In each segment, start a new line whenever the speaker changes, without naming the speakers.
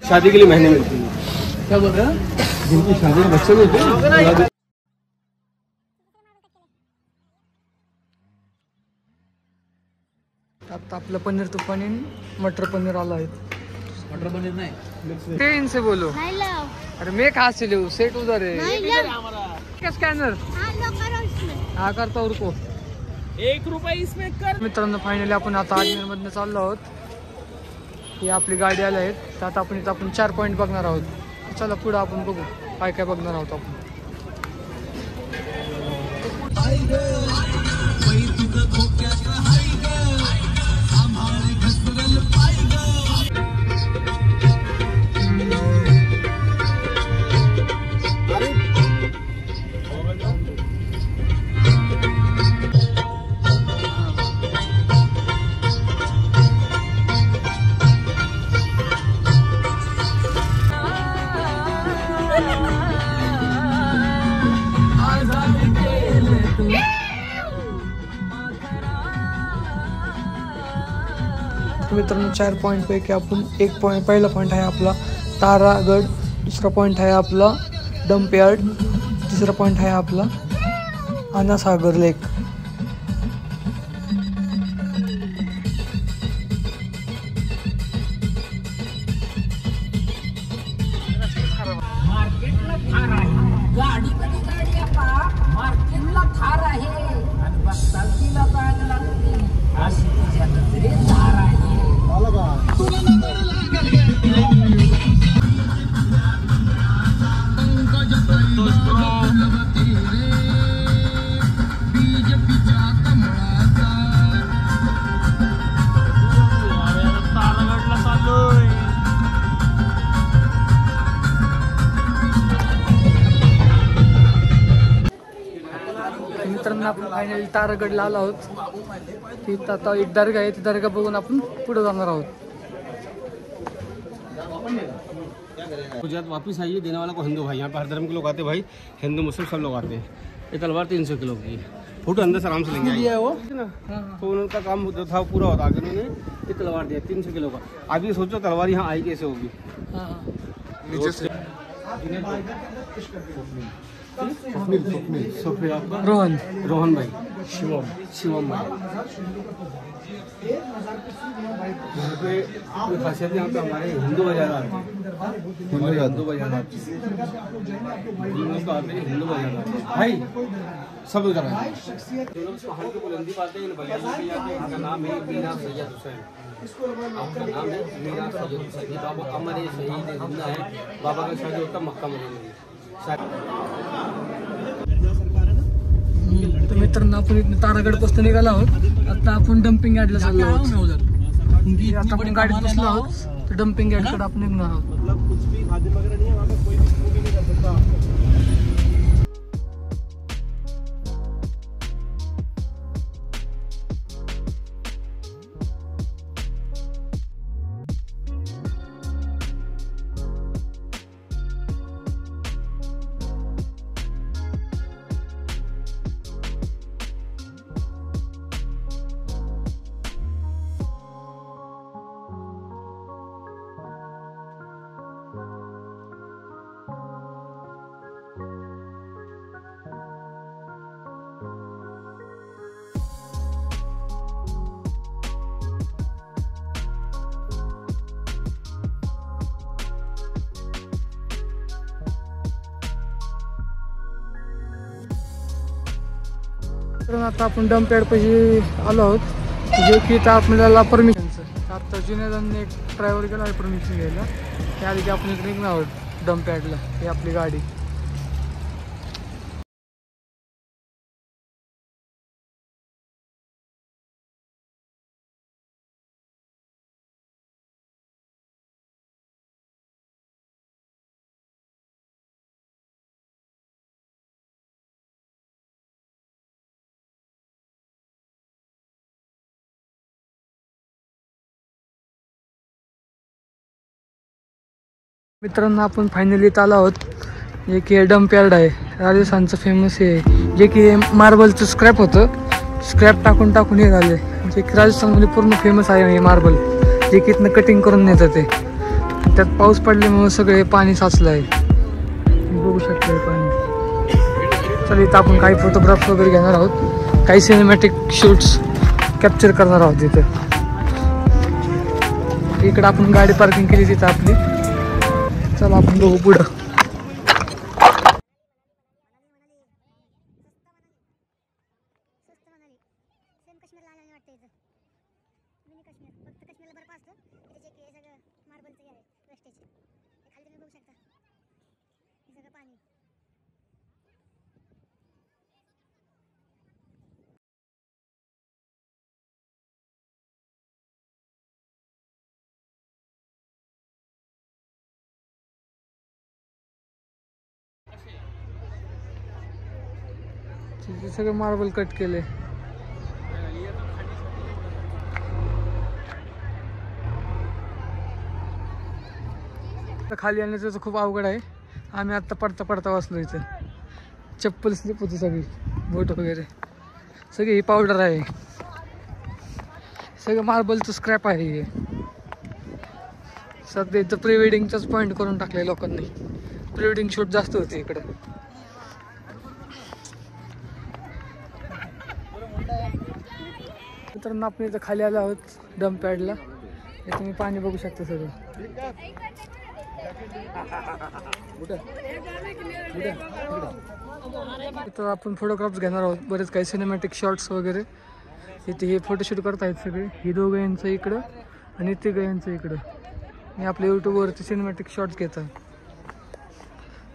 शादी के लिए महीने मिलती है।
क्या बोल रहे हैं?
जिनकी शादी में बच्चे मिलते हैं।
आता आपलं पनीर तुपानी मटर पनीर आला है। मटर पनीर नहीं ते इनसे बोलो। अरे मैं कहाँ से लूँ, सेट उधर है क्या स्कॅनर? हाँ करता उरको
1 रुपया इसमें कर।
मित्रांनो फायनली आपण आता अजमेर मधनं चाललो आहोत। ही आपली गाडी आली आहे, त्यात आपण इथं आपण 4 पॉईंट बघणार आहोत। चला पुढे आपण बघू काय काय बघणार आहोत आपण। मित्रांनो 4 पॉईंट पैकी आपण एक पॉईंट, पहिला पॉईंट आहे आपला तारागड, दुसरा पॉईंट आहे आपला डम्पयार्ड, तिसरा पॉईंट आहे आपला आनासागर लेक।
मार्केटला थार आहे, गाडीमध्ये गाडी आता मार्केटला थार आहे आणि बस्ताला बाग लागते अशी तुझ्या नजरेत थार आहे।
मित्रांनो आपण फायनली तारागडला आलो आहोत। तिथं आता एक दर्गा आहे, ती दर्गा बघून आपण पुढे जाणार आहोत।
गुजरात वापस आइए, देने वाला को हिंदू भाई। यहाँ पे हर धर्म के लोग आते हैं भाई, हिंदू मुस्लिम सब लोग आते हैं। ये तलवार 300 किलो की फोटो अंदर से आराम से लेंगे है वो ना, तो उनका काम जो था पूरा होता है। उन्होंने ये तलवार दिया 300 किलो का। अभी सोचो तलवार यहाँ आई कैसे होगी। नीचे से रोहन भाई, शिवम भाई। यहाँ पे कोई खासियत यहाँ पे हमारे हिंदू बाजार आते हैं, हिंदू बाजार आते हैं, हिंदू बाजार आते हैं भाई, सब लोग पहाड़ के बुलंदी पाते हैं, इनका नाम है मीरा सैयद हुसैन। आपका नाम है मीरा सैयद हुसैन। बाबा अमर शहीद जिंदा है, बाबा का शादी होता मक्का मदीना।
तर मित्रांनो आपण इथं तारागड पासून निघालो आहोत। आता आपण डम्पिंग यार्डला चाललो आहोत। आता आपण गाडीत बसलो आहोत, तर डम्पिंग यार्डकडे आपण निघणार आहोत।
मतलब कुछ भी खाद्य वगैरह नहीं है वहाँ पे, कोई भी स्मोक नहीं कर सकता।
आता आपण डम्प यार्ड पाशी आलो आहोत, जे की इथं आपल्याला परमिशनचं आता जुनेदांनी एक ड्रायव्हर गेला आहे परमिशन घ्यायला। त्याआधी की आपण इकडे निघणार आहोत डम्प यार्डला। ही आपली गाडी। मित्रांनो आपण फायनली इथं आलो आहोत, जे की डम्प यार्ड आहे, राजस्थानचं फेमस आहे, जे की मार्बलचं स्क्रॅप होतं, स्क्रॅप टाकून टाकून हे झाले, जे की राजस्थानमध्ये पूर्ण फेमस आहे हे मार्बल, जे की इथनं कटिंग करून नेतात ते। त्यात पाऊस पडल्यामुळे सगळे पाणी साचलं आहे, बघू शकता हे पाणी. चल इथं आपण काही फोटोग्राफ्स वगैरे घेणार आहोत, काही सिनेमॅटिक शूट्स कॅप्चर करणार आहोत तिथं. इकडं आपण गाडी पार्किंग केली तिथं आपली. चला आपण बघू पुढं. तिथे सगळं मार्बल कट केले. खाली आणण्याचं खूप अवघड आहे. आम्ही आत्ता पडता पडता वाचलो इथं. चप्पल स्लिप होती सगळी, बोट वगैरे सगळी ही पावडर आहे, सगळं मार्बलचं स्क्रॅप आहे हे. सध्या इथं प्री वेडिंगचाच पॉईंट करून टाकले लोकांनी. प्री वेडिंग शूट जास्त होते इकडं. तर आपण इथं खाली आलो आहोत डम्प पॅडला. हे तुम्ही पाणी बघू शकता सगळं. तर आपण फोटोग्राफ्स घेणार आहोत, बरेच काही सिनेमॅटिक शॉट्स वगैरे. इथे हे फोटोशूट करत आहेत सगळे. ही दोघं यांचं इकडं आणि तिघं यांचं इकडं. मी आपल्या यूट्यूबवरती सिनेमॅटिक शॉट्स घेत आहे.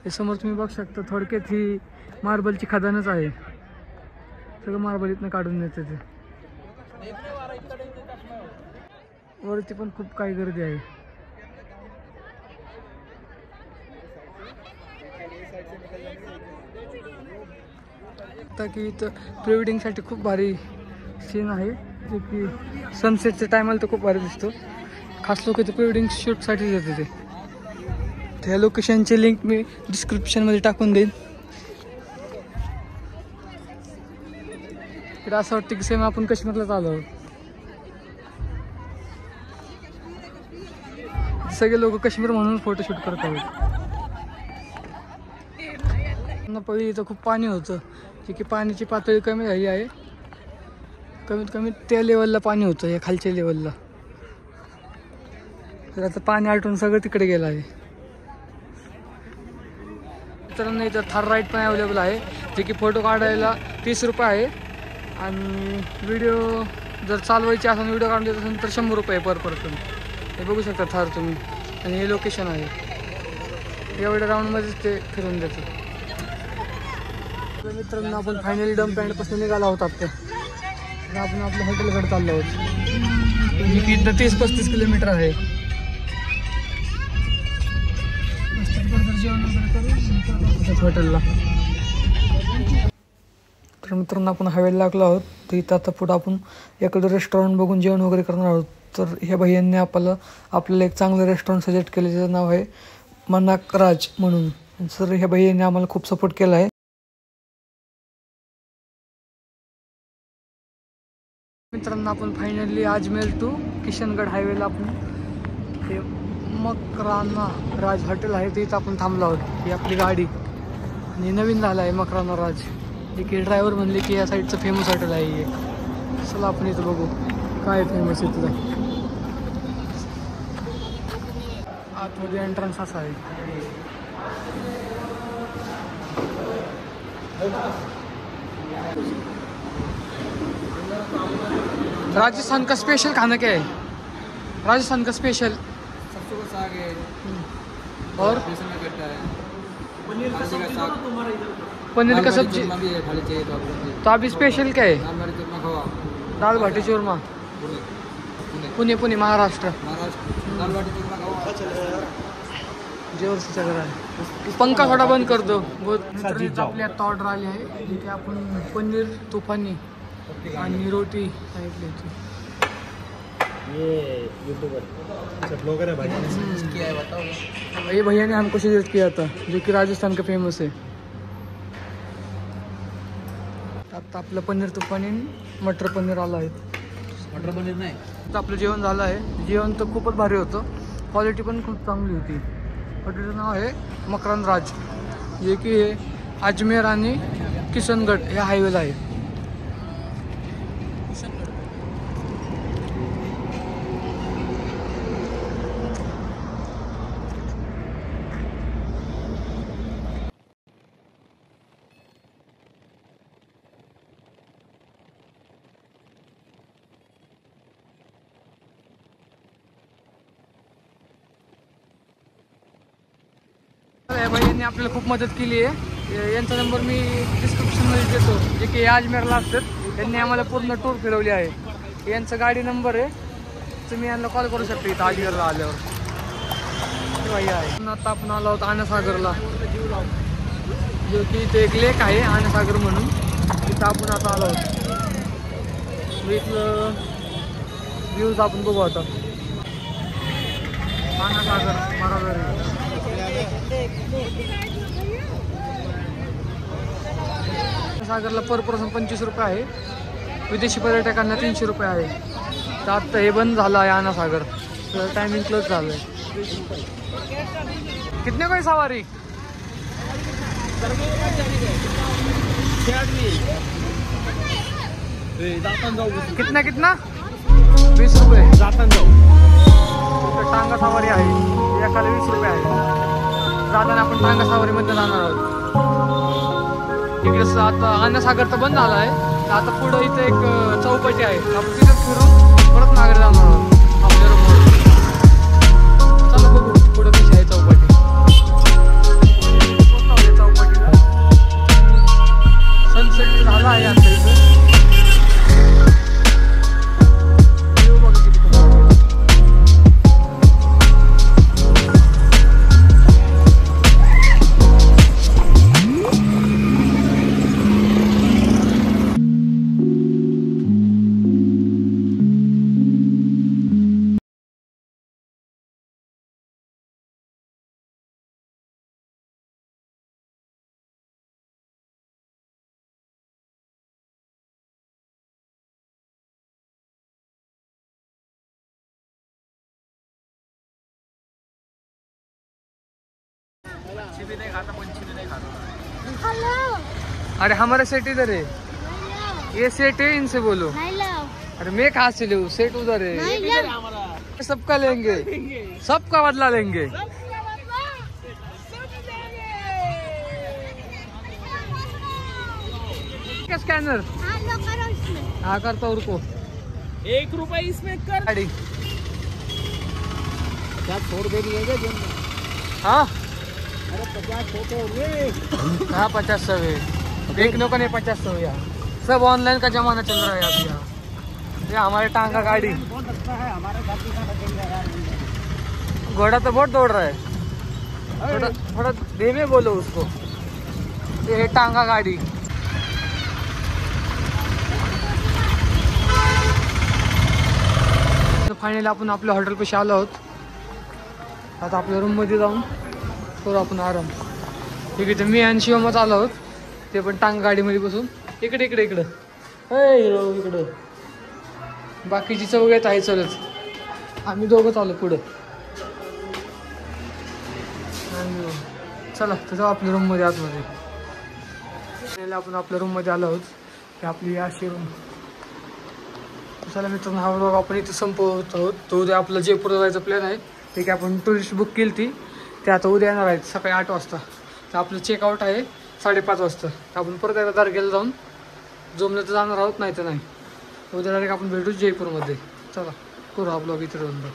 हे समोर तुम्ही बघू शकता. थोडक्यात ही मार्बलची खदानच आहे. सगळं मार्बल इथनं काढून येतं ते. वरती पण खूप काही गर्दी आहे. आता की इथं प्री वेडिंगसाठी खूप भारी सीन आहे, जे की सनसेटच्या टायमाला तर खूप भारी दिसतो. खास लोक इथं प्री वेडिंग शूटसाठी येते ते. त्या लोकेशनची लिंक मी डिस्क्रिप्शनमध्ये टाकून देईन. इकडे असं वाटतं की सेम आपण काश्मीरलाच आलो आहोत. सगळे लोक काश्मीर म्हणून फोटोशूट करत आहेत. पहिली इथं खूप पाणी होतं, जे की पाण्याची पातळी कमी झाली आहे. कमीत कमी त्या लेवलला पाणी होतं, या खालच्या लेवलला. तर आता पाणी आटून सगळं तिकडे गेलं आहे. मित्रांनो इथं थार राईड पण अवेलेबल आहे, जे की फोटो काढायला 30 रुपये आहे. आणि व्हिडिओ जर चालवायची असेल, व्हिडिओ काढून देत असेल तर 100 रुपये पर पर्सन. हे बघू शकता थार तुम्ही. आणि हे लोकेशन आहे. एवढ्या राऊंडमध्येच ते फिरून देतं. मित्रांनो आपण फायनली डम्प पॅन्टपासून निघाला आहोत. आता आपण आपल्या हॉटेलकडे चाललो आहोत. इथं 30-35 किलोमीटर आहे. जेवण वगैरे करू हॉटेलला. तर मित्रांनो आपण हायवेला लागलो आहोत. तर इथं आता पुढं आपण एखादं रेस्टॉरंट बघून जेवण वगैरे करणार आहोत. तर ह्या भैयांनी आपल्याला एक चांगलं रेस्टॉरंट सजेस्ट केलं, ज्याचं नाव आहे मनाक राज म्हणून. सर ह्या भैयांनी आम्हाला खूप सपोर्ट केला आहे. मित्रांनो आपण फायनली अजमेर टू किशनगड हायवेला आपण हे मकराना राज हॉटेल आहे, ते इथं आपण थांबलो आहोत. ही आपली गाडी आणि नवीन झालं आहे मकराना राज. एक ड्रायव्हर म्हणले की या साईडचं फेमस हॉटेल आहे एक. चला आपण इथं बघू काय फेमस आहे तुला. आतमध्ये एंट्रन्स असा आहे. राजस्थान का स्पेशल खाना क्या है? राजस्थान का स्पेशल
सरसों का साग है
और
बेसन का गट्टा है, पनीर का साग,
पनीर का सब्जी
भी है, खाली चाहिए तो
तो अभी स्पेशल क्या है?
दाल बाटी चूरमा खावा,
दाल बाटी चूरमा. पुणे महाराष्ट्र.
दाल बाटी चूरमा खावा.
जेवरचं घर आहे. पंखा थोडा बंद कर दो. बहुत आपली आता ऑर्डर आली आहे, जिथे आपण पनीर तुफानी आणि रोटी सांगितली होती.
ये यूट्यूबर ब्लॉगर है भाई, क्या है बताओ.
ये भैया ने हमको सजेस्ट किया था, जो कि राजस्थान का फेमस है. आता आपलं पनीर तुफानी मटर पनीर आलं आहे.
मटर पनीर नाही.
आता आपलं जेवण झालं आहे. जेवण तर खूपच भारी होतं. क्वालिटी पण खूप चांगली होती. हॉटेलचं नाव आहे मकरंद राज, जे की हे अजमेर आणि किशनगड या हायवेला आहे. भाई यांनी आपल्याला खूप मदत केली आहे. यांचा नंबर मी डिस्क्रिप्शनमध्ये देतो, जे की अजमेरला असतात. त्यांनी आम्हाला पूर्ण टूर फिरवली आहे. यांचा गाडी नंबर आहे, तुम्ही यांना कॉल करू शकता इथं अजमेरला आल्यावर. भाई आहे. आता आपण आलो आहोत आनसागरला, जो की इथे एक लेक आहे आनसागर म्हणून. तिथं आपण आता आलो आहोत. इथलं व्ह्यूज आपण बघू आता. आनसागर बरोबर सागरला पर पर्सन 25 रुपये आहे. विदेशी पर्यटकांना 300 रुपये आहे. तर आत्ता हे बंद झालं आहे आनासागर, तर टायमिंग क्लोज झालं आहे. कितने कोई सवारी? कितना कितना 20 रुपये जाताना जाऊ. टांगा सवारी आहे, एकाला 20 रुपये आहे. जाताना आपण टांगा सवारीमध्ये जाणार आहोत. इकडे आता आनसागर तर बंद झाला आहे. आता पुढं इथे एक चौपाटी आहे, आपण तिथे फिरून परत मागे जाणार आहोत आपल्या रूमवर. चला बघू पुढं कशी आहे चौपाटी. चौपाटीला सनसेट झाला आहे आता इथं. अरे हमारा सेट इधर है, ये सेट है, इनसे बोलो. अरे मैं कहाँ से लूँ, सेट उधर है. सबका लेंगे, सबका बदला लेंगे. क्या स्कैनर? हाँ करता हूँ, रुको.
1 रुपया इसमें कर.
गाड़ी
क्या छोड़ दे रही है?
हाँ
अरे 50 छोटे होंगे.
हाँ 50 सौ है. देखने को नहीं 50 सौ. यहाँ सब ऑनलाइन का जमाना चल रहा है अभी. यहाँ ये हमारे टांगा गाड़ी.
कौन रखता है हमारे साथ ही रखेंगे यार.
घोड़ा तो बहुत दौड़ रहा है. थोड़ा थोड़ा धीमे बोलो उसको. ये टांगा गाड़ी. तो फायनली आपण आपल्या हॉटेल पाशी आलो आहोत. आता आपल्या रूम मध्ये जाऊन करू आपण आराम. ठीक आहे, मी आणि शिवमच आलो आहोत, ते पण टांगा गाडीमध्ये बसून. इकडे इकडे इकडं हिरो इकडं. बाकीची चौघेत आहे चलत, आम्ही दोघंच आलो पुढं. चला तर जाऊ आपल्या रूममध्ये आतमध्ये. आपण आपल्या रूममध्ये आलो आहोत. ही आपली अशी रूम. चला मित्रांनो, हा व्लॉग आपण इथे संपवत आहोत. तो उद्या आपलं जयपूरला जायचा प्लॅन आहे. ठीक आहे, आपण टुरिस्ट बुक केली ती, ते आता उद्या येणार आहेत सकाळी 8 वाजता. तर आपलं चेकआउट आहे 5:30 वाजता. तर आपण परत एकदा तारखेला जाऊन जमलं तर जाणार आहोत, नाही तर नाही. उद्या डायरेक्ट आपण भेटू जयपूरमध्ये. चला करू हा ब्लॉग इथे बंद.